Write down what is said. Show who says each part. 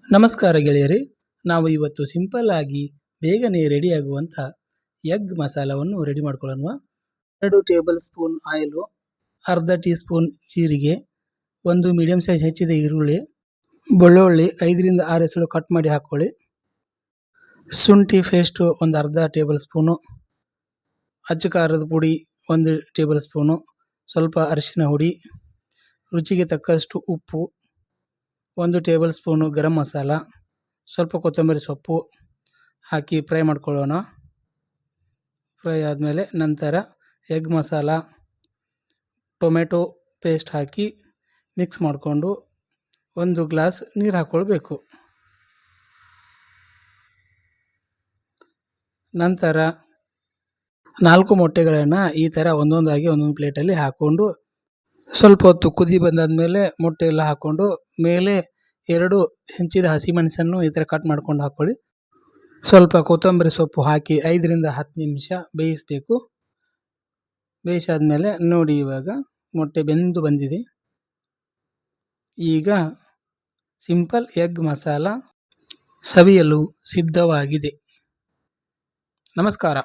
Speaker 1: ನಮಸ್ಕಾರ ಗೆಳೆಯರೇ, ನಾವು ಇವತ್ತು ಸಿಂಪಲ್ ಆಗಿ ಬೇಗನೆ ರೆಡಿಯಾಗುವಂಥ ಎಗ್ ಮಸಾಲವನ್ನು ರೆಡಿ ಮಾಡ್ಕೊಳ್ಳೋಣ. 2 ಟೇಬಲ್ ಸ್ಪೂನ್ ಆಯಿಲು, ಅರ್ಧ ಟೀ ಸ್ಪೂನ್ ಜೀರಿಗೆ, ಒಂದು ಮೀಡಿಯಂ ಸೈಜ್ ಹೆಚ್ಚಿದ ಈರುಳ್ಳಿ, ಬೆಳ್ಳುಳ್ಳಿ 5ರಿಂದ 6 ಎಸಳು ಕಟ್ ಮಾಡಿ ಹಾಕ್ಕೊಳ್ಳಿ. ಶುಂಠಿ ಪೇಸ್ಟು ಒಂದು ಅರ್ಧ ಟೇಬಲ್ ಸ್ಪೂನು, ಅಚ್ಚ ಖಾರದ ಪುಡಿ 1 ಟೇಬಲ್ ಸ್ಪೂನು, ಸ್ವಲ್ಪ ಅರಿಶಿನ ಹುಡಿ, ರುಚಿಗೆ ತಕ್ಕಷ್ಟು ಉಪ್ಪು, 1 ಟೇಬಲ್ ಸ್ಪೂನು ಗರಂ ಮಸಾಲ, ಸ್ವಲ್ಪ ಕೊತ್ತಂಬರಿ ಸೊಪ್ಪು ಹಾಕಿ ಫ್ರೈ ಮಾಡ್ಕೊಳ್ಳೋಣ. ಫ್ರೈ ಆದಮೇಲೆ ನಂತರ ಎಗ್ ಮಸಾಲ, ಟೊಮೆಟೊ ಪೇಸ್ಟ್ ಹಾಕಿ ಮಿಕ್ಸ್ ಮಾಡಿಕೊಂಡು 1 ಗ್ಲಾಸ್ ನೀರು ಹಾಕ್ಕೊಳ್ಬೇಕು. ನಂತರ 4 ಮೊಟ್ಟೆಗಳನ್ನು ಈ ಥರ ಒಂದೊಂದಾಗಿ ಒಂದೊಂದು ಪ್ಲೇಟಲ್ಲಿ ಹಾಕ್ಕೊಂಡು ಸ್ವಲ್ಪ ಹೊತ್ತು ಕುದಿ ಬಂದಾದಮೇಲೆ ಮೊಟ್ಟೆ ಎಲ್ಲ ಹಾಕ್ಕೊಂಡು ಮೇಲೆ 2 ಹೆಂಚಿದ ಹಸಿಮೆಣಸನ್ನು ಈ ಥರ ಕಟ್ ಮಾಡ್ಕೊಂಡು ಹಾಕ್ಕೊಳ್ಳಿ. ಸ್ವಲ್ಪ ಕೊತ್ತಂಬರಿ ಸೊಪ್ಪು ಹಾಕಿ 5ರಿಂದ 10 ನಿಮಿಷ ಬೇಯಿಸಬೇಕು. ಬೇಯಿಸಾದ್ಮೇಲೆ ನೋಡಿ, ಇವಾಗ ಮೊಟ್ಟೆ ಬೆಂದು ಬಂದಿದೆ. ಈಗ ಸಿಂಪಲ್ ಎಗ್ ಮಸಾಲ ಸವಿಯಲು ಸಿದ್ಧವಾಗಿದೆ. ನಮಸ್ಕಾರ.